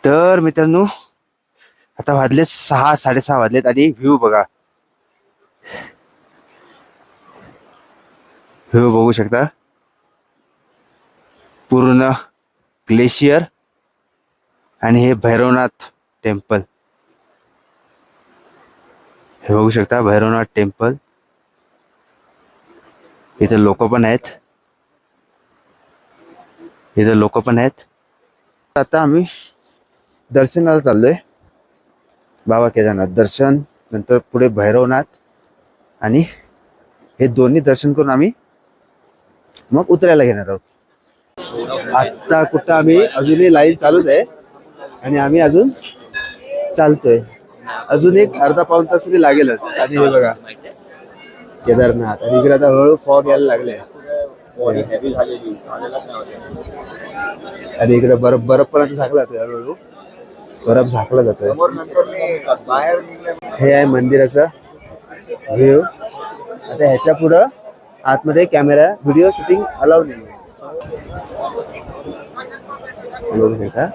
तर मित्रांनो आता वाजले 6-6:30 वाजलेत आणि व्ह्यू बघा. व्ह्यू बघू शकता. पूर्ण ग्लेशियर आणि हे भैरवनाथ टेम्पल. हे बघू शकता भैरवनाथ टेम्पल. इथे लोक पण आहेत. आता आम्ही दर्शनाला चाललोय. बाबा केदारनाथ दर्शन, नंतर पुढे भैरवनाथ, आणि हे दोन्ही दर्शन करून आम्ही मग उतरायला घेणार आहोत. आता कुठं आम्ही अजूनही लाईन चालूच आहे आणि आम्ही अजून चालतोय. अजून एक अर्धा पाऊण तास तरी लागेलच. आणि हे बघा केदारनाथ, आणि इकडे आता हळूहळू फॉग यायला लागले आणि इकडे बर्फ पण आता झाकला जातोय. हळूहळू बर्फ झाकला जातोय. हे आहे मंदिराचा व्ह्यू. आता ह्याच्या पुढं आतमध्ये कॅमेरा व्हिडिओ शूटिंग अलाउड नाही. बघू शकता